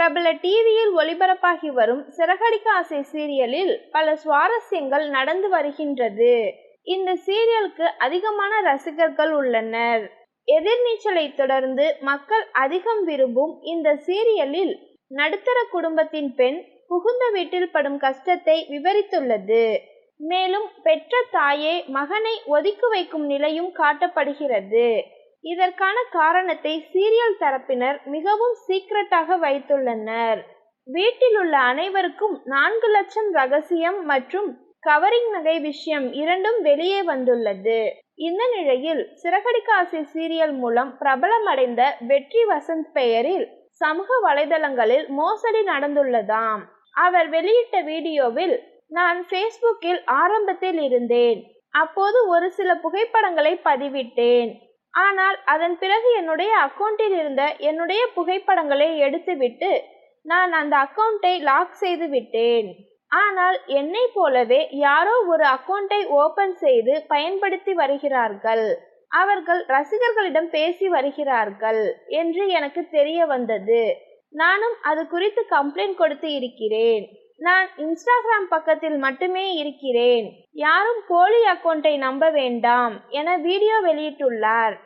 பிரபல டிவியில் ஒளிபரப்பாகி வரும் சிறகடிக்க ஆசை சீரியலில் பல சுவாரஸ்யங்கள் நடந்து வருகின்றது. இந்த சீரியலுக்கு அதிகமான ரசிகர்கள் உள்ளனர். எதிர்நீச்சலை தொடர்ந்து மக்கள் அதிகம் விரும்பும் இந்த சீரியலில் நடுத்தர குடும்பத்தின் பெண் புகுந்த வீட்டில் படும் கஷ்டத்தை விவரித்துள்ளது. மேலும் பெற்ற தாயே மகனை ஒதுக்கி வைக்கும் நிலையும் காட்டப்படுகிறது. இதற்கான காரணத்தை சீரியல் தரப்பினர் மிகவும் சீக்ரெட்டாக வைத்துள்ளனர். வீட்டில் உள்ள அனைவருக்கும் 4 லட்சம் ரகசியம் மற்றும் கவரிங் நகை விஷயம் இரண்டும் வெளியே வந்துள்ளது. இந்த நிலையில் சிறகடிக்க ஆசை சீரியல் மூலம் பிரபலமடைந்த வெற்றி வசந்த் பெயரில் சமூக வலைதளங்களில் மோசடி நடந்துள்ளதாம். அவர் வெளியிட்ட வீடியோவில், நான் ஃபேஸ்புக்கில் ஆரம்பத்தில் இருந்தேன். அப்போது ஒரு சில புகைப்படங்களை பதிவிட்டேன். ஆனால் அதன் பிறகு என்னுடைய அக்கவுண்டில் இருந்த என்னுடைய புகைப்படங்களை எடுத்துவிட்டு நான் அந்த அக்கவுண்டை லாக் செய்து விட்டேன். ஆனால் என்னை போலவே யாரோ ஒரு அக்கவுண்டை ஓபன் செய்து பயன்படுத்தி வருகிறார்கள். அவர்கள் ரசிகர்களிடம் பேசி வருகிறார்கள் என்று எனக்கு தெரிய வந்தது. நானும் அது குறித்து கம்ப்ளைண்ட் கொடுத்து இருக்கிறேன். நான் இன்ஸ்டாகிராம் பக்கத்தில் மட்டுமே இருக்கிறேன். யாரும் போலி அக்கவுண்டை நம்ப வேண்டாம் என வீடியோ வெளியிட்டுள்ளார்.